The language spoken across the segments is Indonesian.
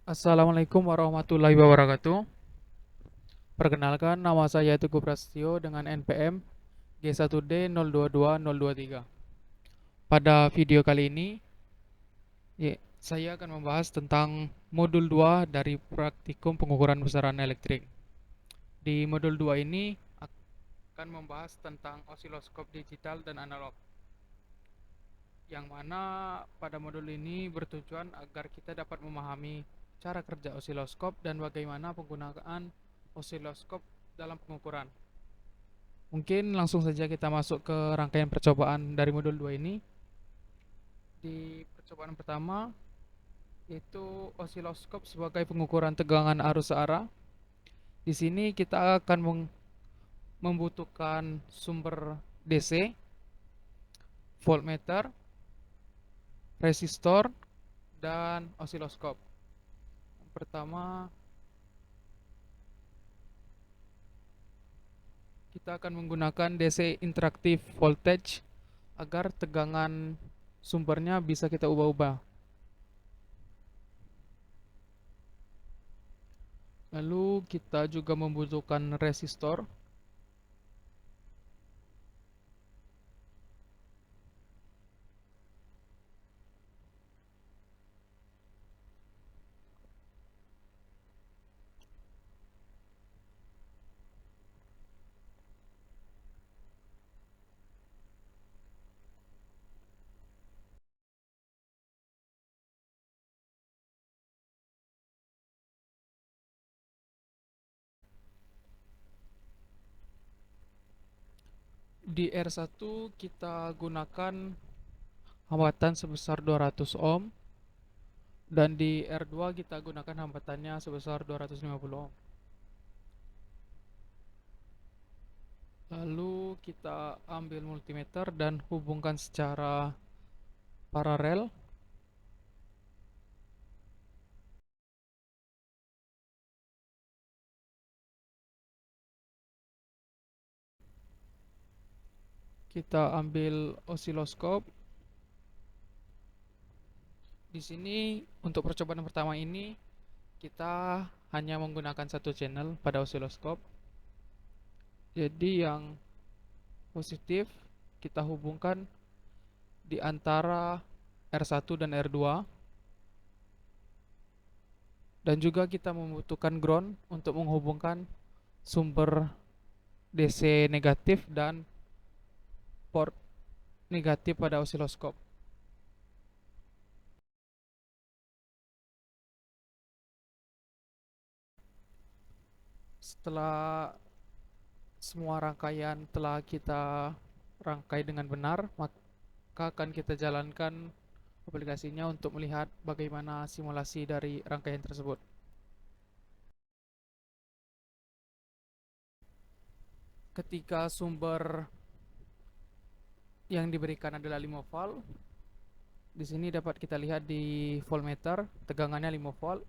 Assalamualaikum warahmatullahi wabarakatuh. Perkenalkan, nama saya Teguh Prasetyo dengan NPM G1D022023. Pada video kali ini, saya akan membahas tentang modul 2 dari praktikum pengukuran besaran elektrik. Di modul 2 ini akan membahas tentang osiloskop digital dan analog, yang mana pada modul ini bertujuan agar kita dapat memahami cara kerja osiloskop dan bagaimana penggunaan osiloskop dalam pengukuran. Mungkin langsung saja kita masuk ke rangkaian percobaan dari modul 2 ini. Di percobaan pertama yaitu osiloskop sebagai pengukuran tegangan arus searah. Di sini kita akan membutuhkan sumber DC, voltmeter, resistor, dan osiloskop. Yang pertama, kita akan menggunakan DC interaktif voltage agar tegangan sumbernya bisa kita ubah-ubah. Lalu kita juga membutuhkan resistor. Di R1 kita gunakan hambatan sebesar 200 ohm, dan di R2 kita gunakan hambatannya sebesar 250 ohm. Lalu kita ambil multimeter dan hubungkan secara paralel. Kita ambil osiloskop. Di sini untuk percobaan pertama ini kita hanya menggunakan satu channel pada osiloskop. Jadi yang positif kita hubungkan di antara R1 dan R2, dan juga kita membutuhkan ground untuk menghubungkan sumber DC negatif dan port negatif pada osiloskop. Setelah semua rangkaian telah kita rangkai dengan benar, maka akan kita jalankan aplikasinya untuk melihat bagaimana simulasi dari rangkaian tersebut. Ketika sumber yang diberikan adalah 5 volt, di sini dapat kita lihat di voltmeter tegangannya 5 volt,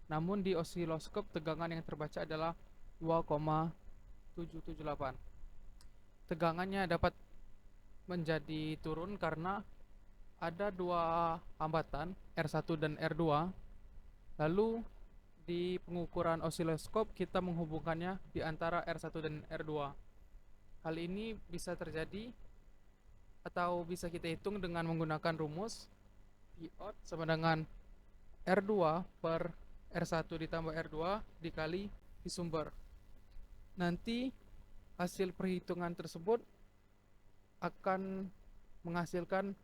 namun di osiloskop tegangan yang terbaca adalah 2,778. Tegangannya dapat menjadi turun karena ada dua hambatan, R1 dan R2. Lalu di pengukuran osiloskop kita menghubungkannya di antara R1 dan R2. Hal ini bisa terjadi atau bisa kita hitung dengan menggunakan rumus Vout sama dengan R2 per R1 ditambah R2 dikali V sumber. Nanti hasil perhitungan tersebut akan menghasilkan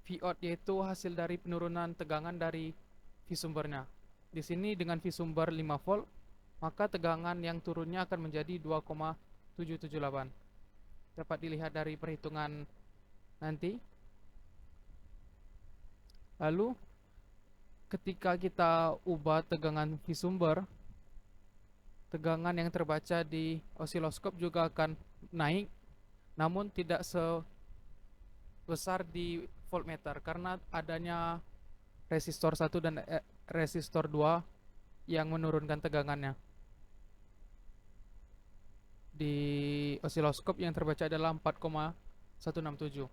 Vout, yaitu hasil dari penurunan tegangan dari V sumbernya. Di sini dengan V sumber 5 volt, maka tegangan yang turunnya akan menjadi 2,778. Dapat dilihat dari perhitungan nanti. Lalu ketika kita ubah tegangan V sumber, tegangan yang terbaca di osiloskop juga akan naik, namun tidak sebesar di voltmeter karena adanya resistor 1 dan resistor 2 yang menurunkan tegangannya. Di osiloskop yang terbaca adalah 4,167.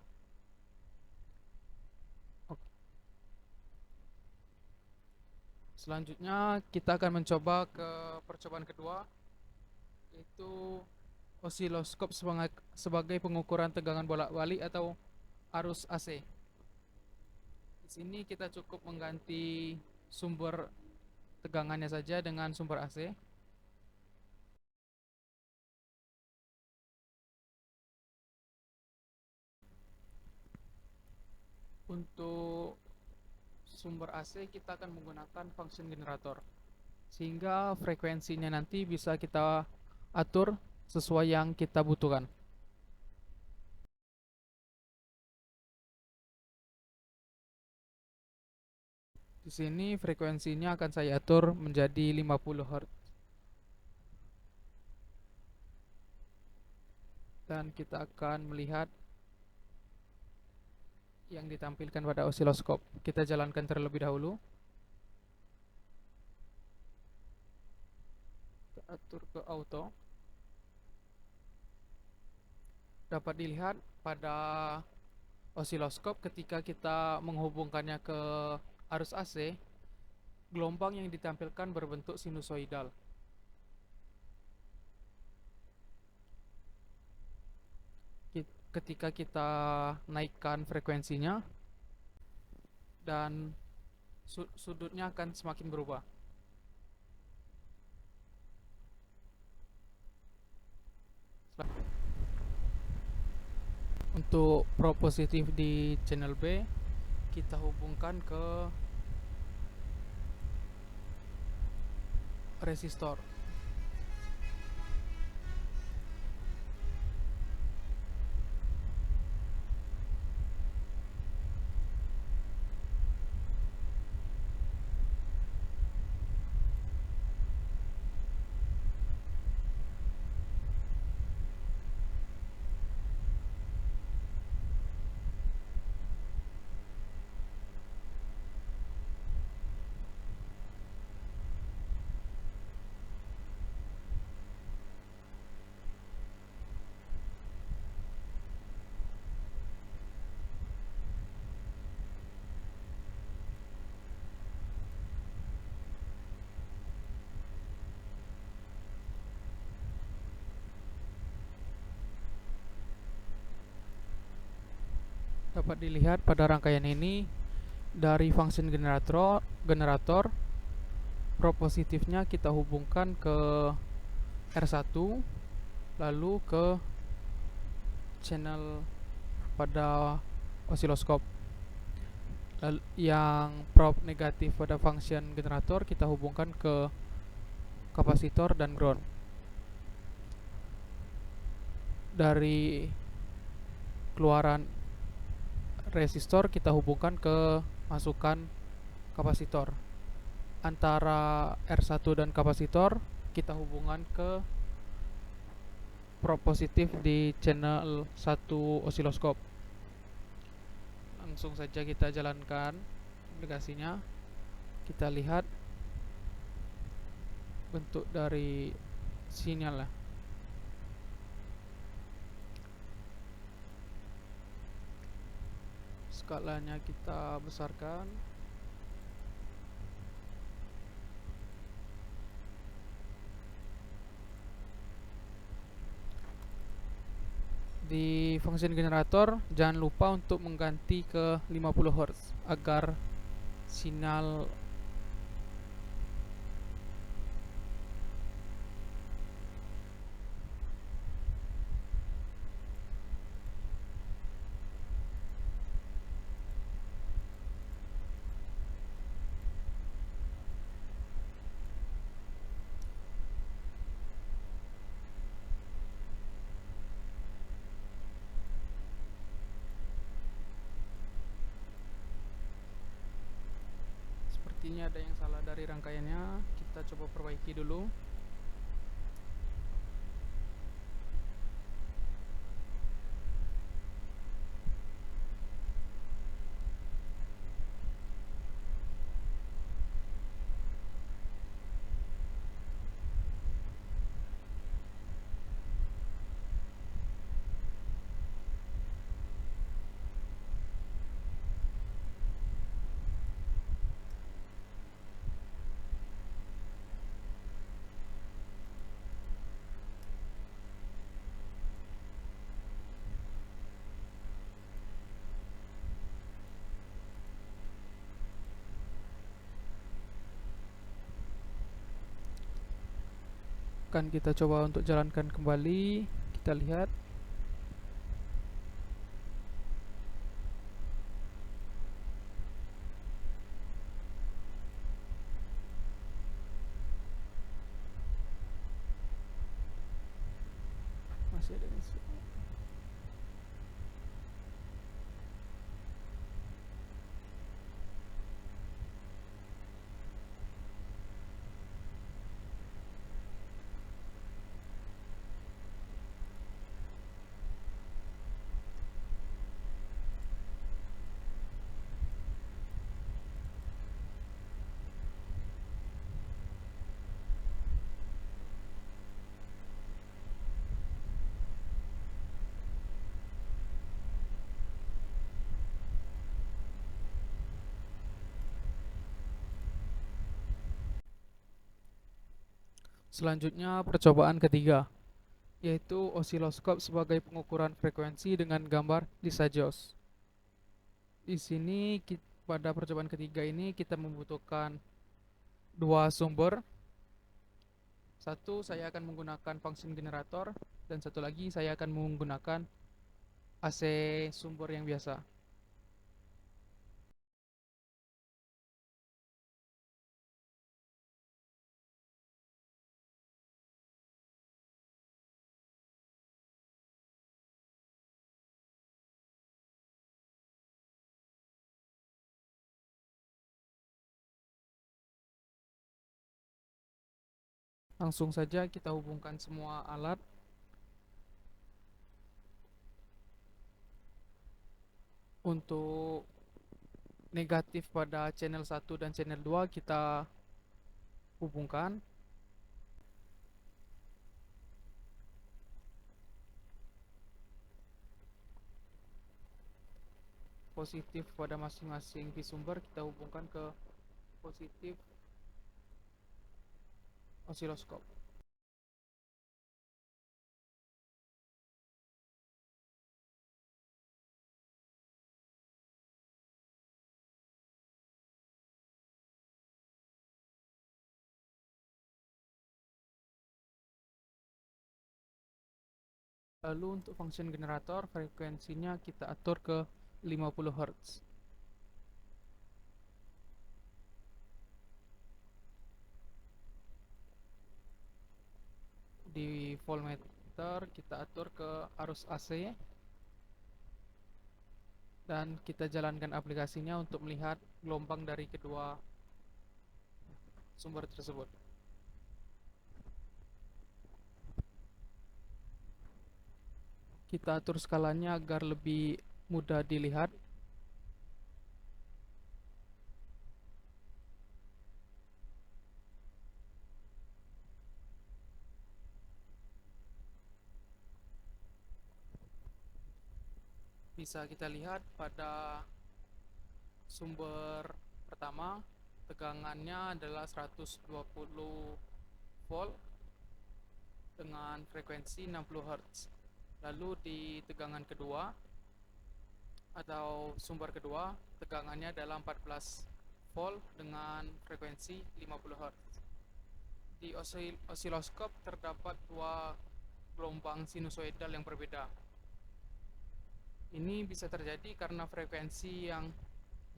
Selanjutnya kita akan mencoba ke percobaan kedua, yaitu osiloskop sebagai pengukuran tegangan bolak-balik atau arus AC. Di sini kita cukup mengganti sumber tegangannya saja dengan sumber AC. Untuk sumber AC kita akan menggunakan function generator, sehingga frekuensinya nanti bisa kita atur sesuai yang kita butuhkan. Di sini frekuensinya akan saya atur menjadi 50 Hz. Dan kita akan melihat yang ditampilkan pada osiloskop. Kita jalankan terlebih dahulu. Kita atur ke auto. Dapat dilihat pada osiloskop ketika kita menghubungkannya ke arus AC, gelombang yang ditampilkan berbentuk sinusoidal. Ketika kita naikkan frekuensinya, dan sudutnya akan semakin berubah. Untuk probe positif di channel B, kita hubungkan ke resistor. Dapat dilihat pada rangkaian ini, dari function generator probe positifnya kita hubungkan ke R1, lalu ke channel pada osiloskop. Yang probe negatif pada function generator kita hubungkan ke kapasitor dan ground. Dari keluaran resistor kita hubungkan ke masukan kapasitor. Antara R1 dan kapasitor kita hubungkan ke probe positif di channel 1 osiloskop. Langsung saja kita jalankan aplikasinya. Kita lihat bentuk dari sinyal. Skalanya kita besarkan. Di function generator jangan lupa untuk mengganti ke 50 Hz agar sinyal sepertinya ada yang salah dari rangkaiannya. Kita coba perbaiki dulu. Akan kita coba untuk jalankan kembali. Kita lihat. Masih ada isu. Selanjutnya percobaan ketiga, yaitu osiloskop sebagai pengukuran frekuensi dengan gambar Lissajous. Di sini pada percobaan ketiga ini kita membutuhkan dua sumber. Satu, saya akan menggunakan function generator, dan satu lagi saya akan menggunakan AC sumber yang biasa. Langsung saja kita hubungkan semua alat. Untuk negatif pada channel 1 dan channel 2 kita hubungkan. Positif pada masing-masing V sumber kita hubungkan ke positif osiloskop. Lalu untuk function generator, frekuensinya kita atur ke 50 Hz. Di voltmeter kita atur ke arus AC, dan kita jalankan aplikasinya untuk melihat gelombang dari kedua sumber tersebut. Kita atur skalanya agar lebih mudah dilihat. Bisa kita lihat pada sumber pertama, tegangannya adalah 120 volt dengan frekuensi 60 Hz. Lalu di tegangan kedua atau sumber kedua, tegangannya adalah 14 volt dengan frekuensi 50 Hz. Di osiloskop terdapat dua gelombang sinusoidal yang berbeda. Ini bisa terjadi karena frekuensi yang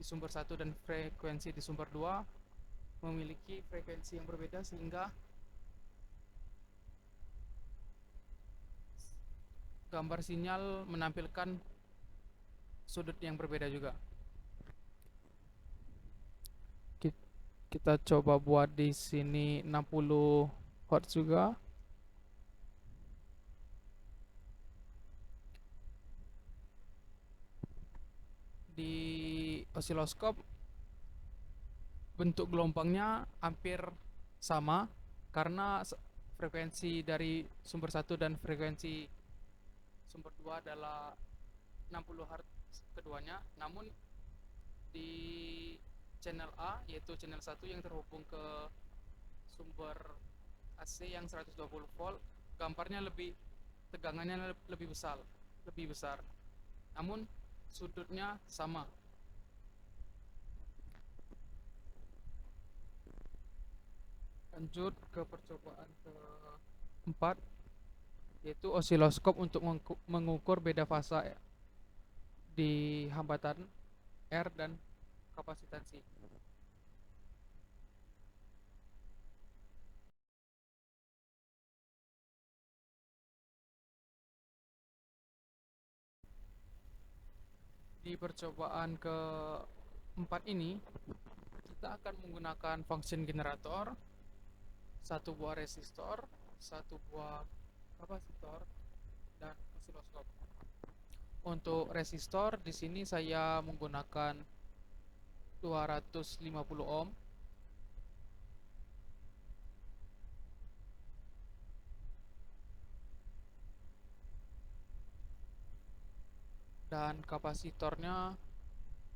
di sumber 1 dan frekuensi di sumber 2 memiliki frekuensi yang berbeda, sehingga gambar sinyal menampilkan sudut yang berbeda juga. Kita coba buat di sini 60 Hz juga. Di osiloskop bentuk gelombangnya hampir sama karena frekuensi dari sumber 1 dan frekuensi sumber 2 adalah 60 Hz keduanya. Namun di channel A, yaitu channel 1 yang terhubung ke sumber AC yang 120 volt, gambarnya tegangannya lebih besar. Namun sudutnya sama. Lanjut ke percobaan ke 4, yaitu osiloskop untuk mengukur beda fasa di hambatan R dan kapasitansi. Di percobaan keempat ini, kita akan menggunakan function generator, satu buah resistor, satu buah kapasitor, dan osiloskop. Untuk resistor di sini saya menggunakan 250 ohm, dan kapasitornya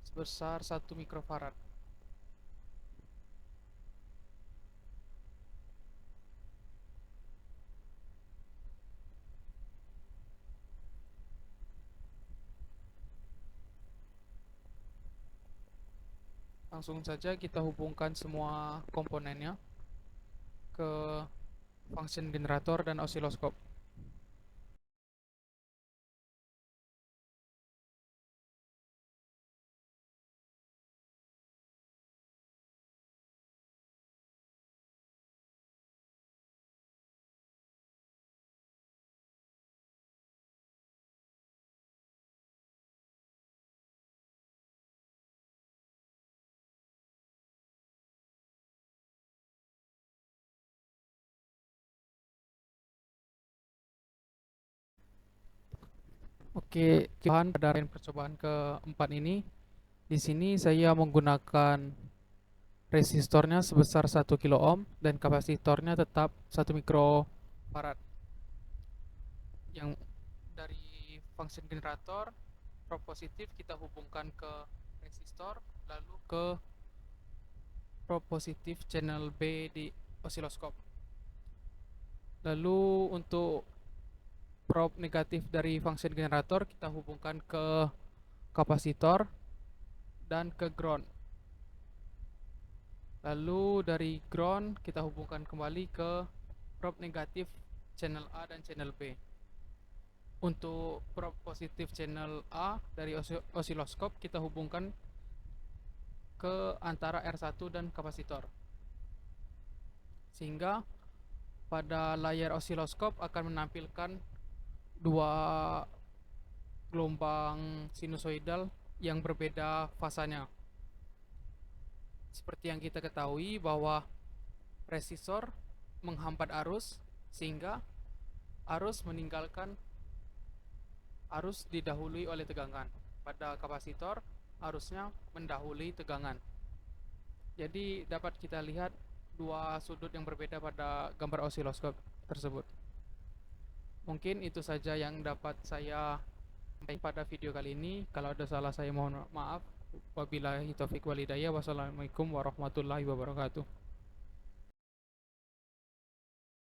sebesar 1 mikrofarad. Langsung saja kita hubungkan semua komponennya ke function generator dan osiloskop. Oke, bahan pada percobaan keempat ini, di sini saya menggunakan resistornya sebesar 1 kilo ohm dan kapasitornya tetap 1 mikrofarad. Yang dari function generator, probe positif kita hubungkan ke resistor, lalu ke probe positif channel B di osiloskop. Lalu untuk probe negatif dari function generator kita hubungkan ke kapasitor dan ke ground. Lalu dari ground kita hubungkan kembali ke probe negatif channel A dan channel B. Untuk probe positif channel A dari osiloskop kita hubungkan ke antara R1 dan kapasitor. Sehingga pada layar osiloskop akan menampilkan dua gelombang sinusoidal yang berbeda fasanya. Seperti yang kita ketahui bahwa resistor menghambat arus, sehingga arus meninggalkan arus didahului oleh tegangan. Pada kapasitor arusnya mendahului tegangan. Jadi dapat kita lihat dua sudut yang berbeda pada gambar osiloskop tersebut. Mungkin itu saja yang dapat saya sampaikan pada video kali ini. Kalau ada salah saya mohon maaf. Wabillahi taufiq walhidayah. Wassalamualaikum warahmatullahi wabarakatuh.